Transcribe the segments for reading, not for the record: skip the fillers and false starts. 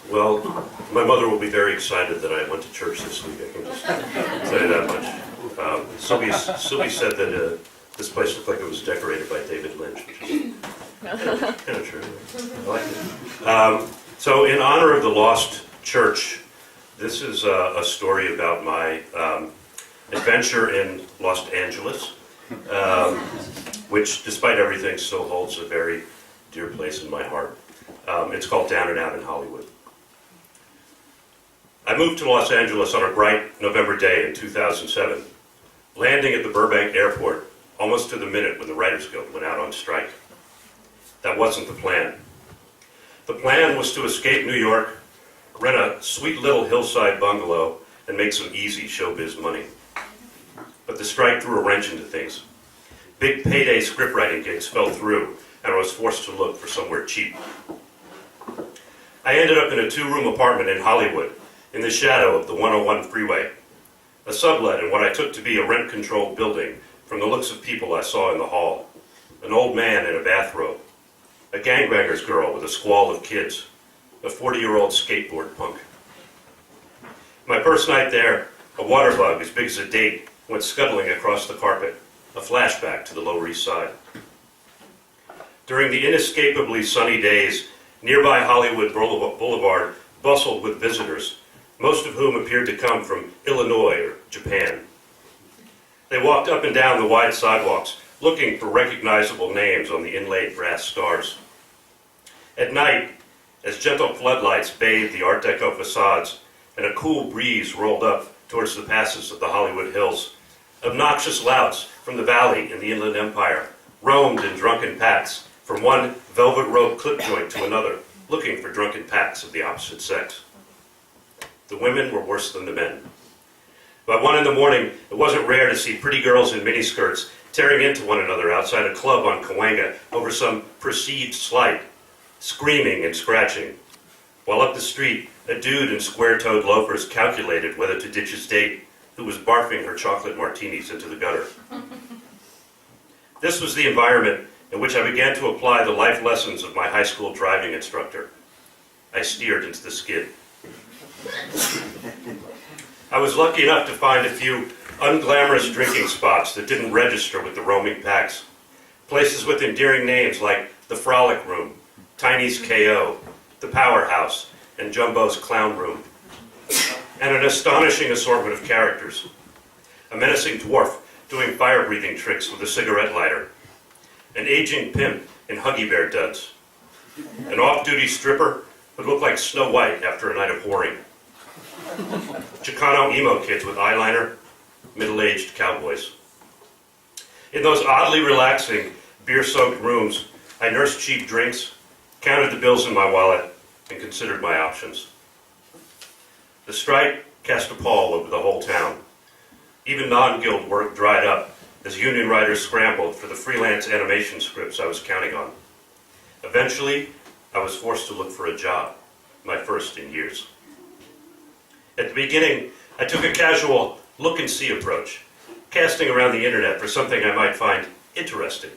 Well, my mother will be very excited that I went to church this week. I can just tell you that much. Sylvie said that this place looked like it was decorated by David Lynch, which is kind of true. I like it. So in honor of the Lost Church, this is a story about my adventure in Los Angeles, which, despite everything, still holds a very dear place in my heart. It's called Down and Out in Hollywood. I moved to Los Angeles on a bright November day in 2007, landing at the Burbank airport almost to the minute when the Writers Guild went out on strike. That wasn't the plan. The plan was to escape New York, rent a sweet little hillside bungalow, and make some easy showbiz money. But the strike threw a wrench into things. Big payday scriptwriting gigs fell through, and I was forced to look for somewhere cheap. I ended up in a 2-room apartment in Hollywood, in the shadow of the 101 freeway, a sublet in what I took to be a rent-controlled building from the looks of people I saw in the hall. An old man in a bathrobe, a gangbanger's girl with a squall of kids, a 40-year-old skateboard punk. My first night there, a water bug as big as a date went scuttling across the carpet, a flashback to the Lower East Side. During the inescapably sunny days, nearby Hollywood Boulevard bustled with visitors, most of whom appeared to come from Illinois or Japan. They walked up and down the wide sidewalks, looking for recognizable names on the inlaid brass stars. At night, as gentle floodlights bathed the Art Deco facades and a cool breeze rolled up towards the passes of the Hollywood Hills, obnoxious louts from the valley in the Inland Empire roamed in drunken packs from one velvet rope clip joint to another, looking for drunken packs of the opposite sex. The women were worse than the men. By 1 in the morning, it wasn't rare to see pretty girls in miniskirts tearing into one another outside a club on Cahuenga over some perceived slight, screaming and scratching, while up the street, a dude in square-toed loafers calculated whether to ditch his date, who was barfing her chocolate martinis into the gutter. This was the environment in which I began to apply the life lessons of my high school driving instructor. I steered into the skid. I was lucky enough to find a few unglamorous drinking spots that didn't register with the roaming packs. Places with endearing names like the Frolic Room, Tiny's KO, the Powerhouse, and Jumbo's Clown Room. And an astonishing assortment of characters. A menacing dwarf doing fire-breathing tricks with a cigarette lighter. An aging pimp in Huggy Bear duds. An off-duty stripper who looked like Snow White after a night of whoring. Chicano emo kids with eyeliner, middle-aged cowboys. In those oddly relaxing, beer-soaked rooms, I nursed cheap drinks, counted the bills in my wallet, and considered my options. The strike cast a pall over the whole town. Even non-guild work dried up as union writers scrambled for the freelance animation scripts I was counting on. Eventually, I was forced to look for a job, my first in years. At the beginning, I took a casual look-and-see approach, casting around the internet for something I might find interesting.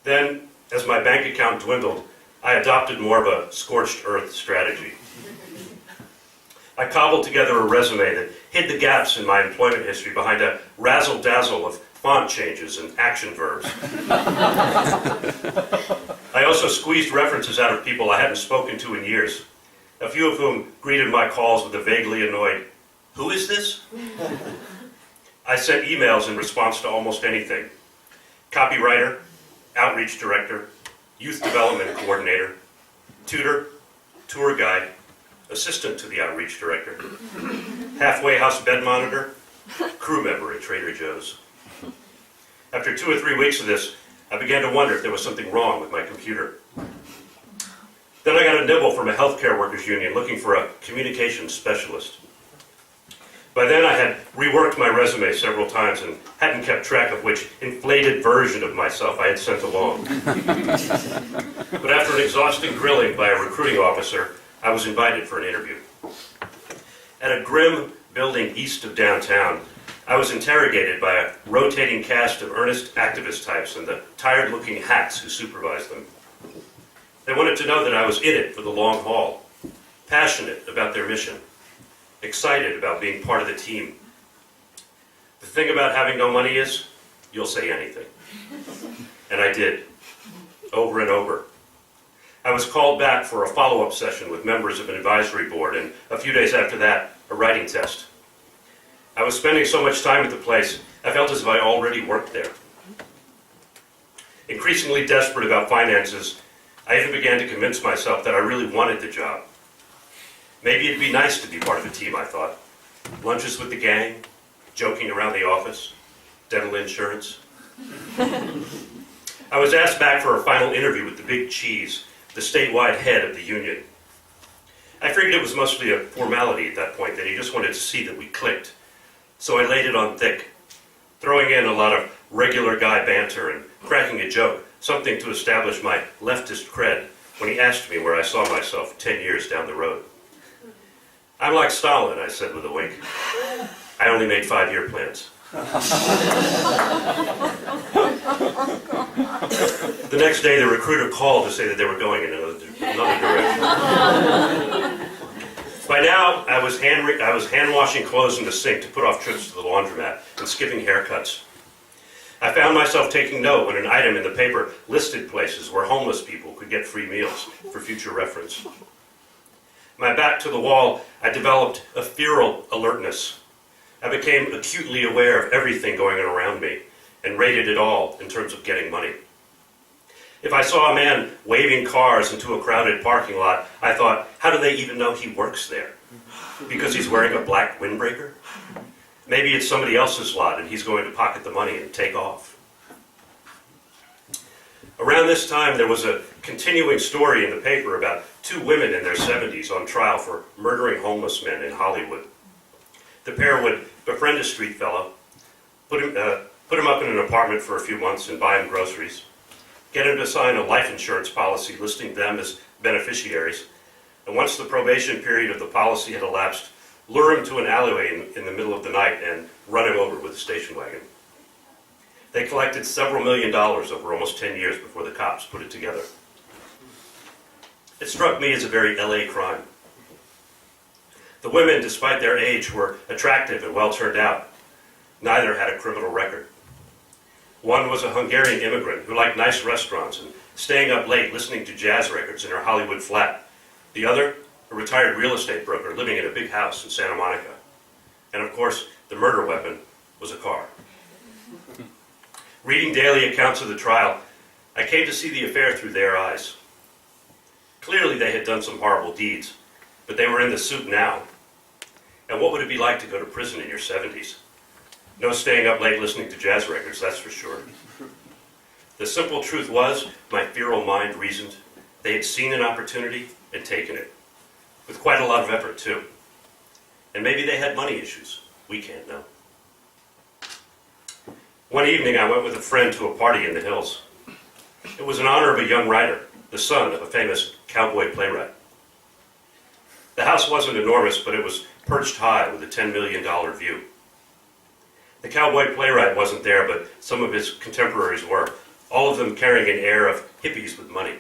Then, as my bank account dwindled, I adopted more of a scorched earth strategy. I cobbled together a resume that hid the gaps in my employment history behind a razzle-dazzle of font changes and action verbs. I also squeezed references out of people I hadn't spoken to in years, a few of whom greeted my calls with a vaguely annoyed, "Who is this?" I sent emails in response to almost anything. Copywriter, outreach director, youth development coordinator, tutor, tour guide, assistant to the outreach director, halfway house bed monitor, crew member at Trader Joe's. After 2 or 3 weeks of this, I began to wonder if there was something wrong with my computer. Then I got a nibble from a healthcare workers union looking for a communications specialist. By then I had reworked my resume several times and hadn't kept track of which inflated version of myself I had sent along. But after an exhausting grilling by a recruiting officer, I was invited for an interview. At a grim building east of downtown, I was interrogated by a rotating cast of earnest activist types and the tired-looking hacks who supervised them. They wanted to know that I was in it for the long haul, passionate about their mission, excited about being part of the team. The thing about having no money is, you'll say anything. And I did, over and over. I was called back for a follow-up session with members of an advisory board, and a few days after that, a writing test. I was spending so much time at the place, I felt as if I already worked there. Increasingly desperate about finances, I even began to convince myself that I really wanted the job. Maybe it'd be nice to be part of a team, I thought. Lunches with the gang, joking around the office, dental insurance. I was asked back for a final interview with the big cheese, the statewide head of the union. I figured it was mostly a formality at that point, that he just wanted to see that we clicked. So I laid it on thick, throwing in a lot of regular guy banter and cracking a joke, something to establish my leftist cred when he asked me where I saw myself 10 years down the road. I'm like Stalin, I said with a wink. I only made 5-year plans. The next day, the recruiter called to say that they were going in another direction. By now, I was hand-washing clothes in the sink to put off trips to the laundromat and skipping haircuts. I found myself taking note when an item in the paper listed places where homeless people could get free meals for future reference. My back to the wall, I developed a feral alertness. I became acutely aware of everything going on around me and rated it all in terms of getting money. If I saw a man waving cars into a crowded parking lot, I thought, how do they even know he works there? Because he's wearing a black windbreaker? Maybe it's somebody else's lot and he's going to pocket the money and take off. Around this time, there was a continuing story in the paper about 2 women in their 70s on trial for murdering homeless men in Hollywood. The pair would befriend a street fellow, put him up in an apartment for a few months and buy him groceries, get him to sign a life insurance policy listing them as beneficiaries, and once the probation period of the policy had elapsed, lure him to an alleyway in the middle of the night and run him over with a station wagon. They collected several $1 million over almost 10 years before the cops put it together. It struck me as a very LA crime. The women, despite their age, were attractive and well turned out. Neither had a criminal record. One was a Hungarian immigrant who liked nice restaurants and staying up late listening to jazz records in her Hollywood flat. The other, a retired real estate broker living in a big house in Santa Monica. And of course, the murder weapon was a car. Reading daily accounts of the trial, I came to see the affair through their eyes. Clearly they had done some horrible deeds, but they were in the soup now. And what would it be like to go to prison in your 70s? No staying up late listening to jazz records, that's for sure. The simple truth was, my feral mind reasoned, they had seen an opportunity and taken it. With quite a lot of effort, too. And maybe they had money issues. We can't know. One evening, I went with a friend to a party in the hills. It was in honor of a young writer, the son of a famous cowboy playwright. The house wasn't enormous, but it was perched high with a $10 million view. The cowboy playwright wasn't there, but some of his contemporaries were, all of them carrying an air of hippies with money.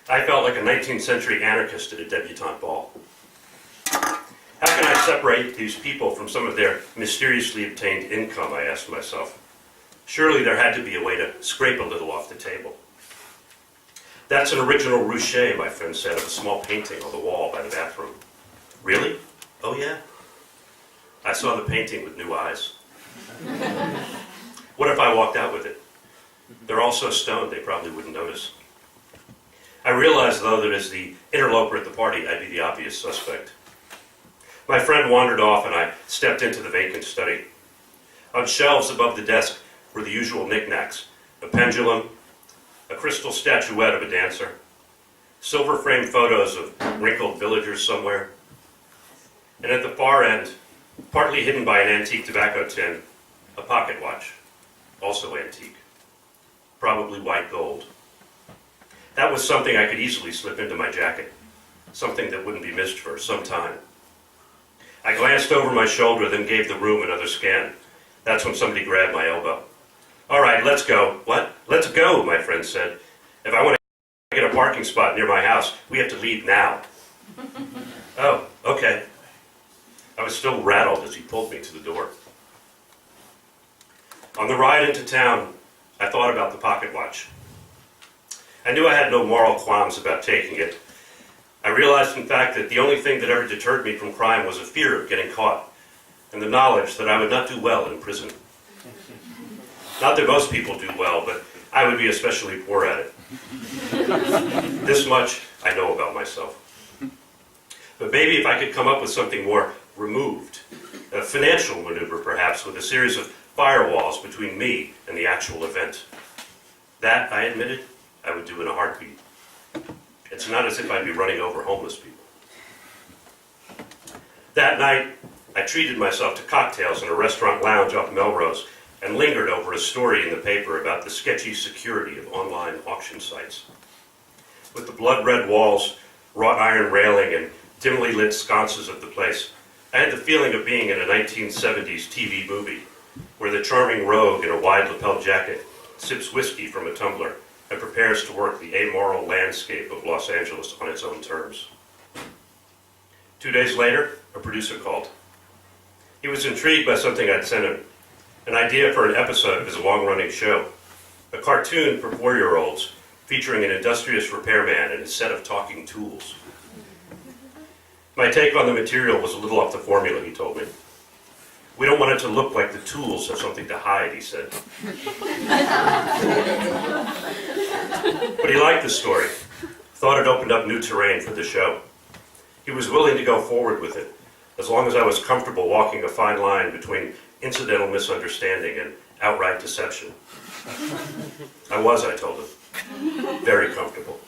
I felt like a 19th century anarchist at a debutante ball. How can I separate these people from some of their mysteriously obtained income, I asked myself. Surely there had to be a way to scrape a little off the table. That's an original Rouchet, my friend said, of a small painting on the wall by the bathroom. Really? Oh yeah? I saw the painting with new eyes. What if I walked out with it? They're all so stoned they probably wouldn't notice. I realized, though, that as the interloper at the party, I'd be the obvious suspect. My friend wandered off and I stepped into the vacant study. On shelves above the desk were the usual knickknacks, a pendulum, a crystal statuette of a dancer, silver-framed photos of wrinkled villagers somewhere, and at the far end, partly hidden by an antique tobacco tin, a pocket watch, also antique, probably white gold. That was something I could easily slip into my jacket, something that wouldn't be missed for some time. I glanced over my shoulder, then gave the room another scan. That's when somebody grabbed my elbow. All right, let's go. What? Let's go, my friend said. If I want I get a parking spot near my house. We have to leave now. Oh, okay. I was still rattled as he pulled me to the door. On the ride into town, I thought about the pocket watch. I knew I had no moral qualms about taking it. I realized, in fact, that the only thing that ever deterred me from crime was a fear of getting caught, and the knowledge that I would not do well in prison. Not that most people do well, but I would be especially poor at it. This much I know about myself. But maybe if I could come up with something more removed, a financial maneuver perhaps, with a series of firewalls between me and the actual event. That, I admitted, I would do in a heartbeat. It's not as if I'd be running over homeless people. That night, I treated myself to cocktails in a restaurant lounge off Melrose and lingered over a story in the paper about the sketchy security of online auction sites. With the blood-red walls, wrought iron railing, and dimly lit sconces of the place, I had the feeling of being in a 1970s TV movie, where the charming rogue in a wide lapel jacket sips whiskey from a tumbler and prepares to work the amoral landscape of Los Angeles on its own terms. 2 days later, a producer called. He was intrigued by something I'd sent him, an idea for an episode of his long-running show, a cartoon for 4-year-olds featuring an industrious repairman and a set of talking tools. My take on the material was a little off the formula, he told me. We don't want it to look like the tools have something to hide, he said. But he liked the story, thought it opened up new terrain for the show. He was willing to go forward with it, as long as I was comfortable walking a fine line between incidental misunderstanding and outright deception. I was, I told him, very comfortable.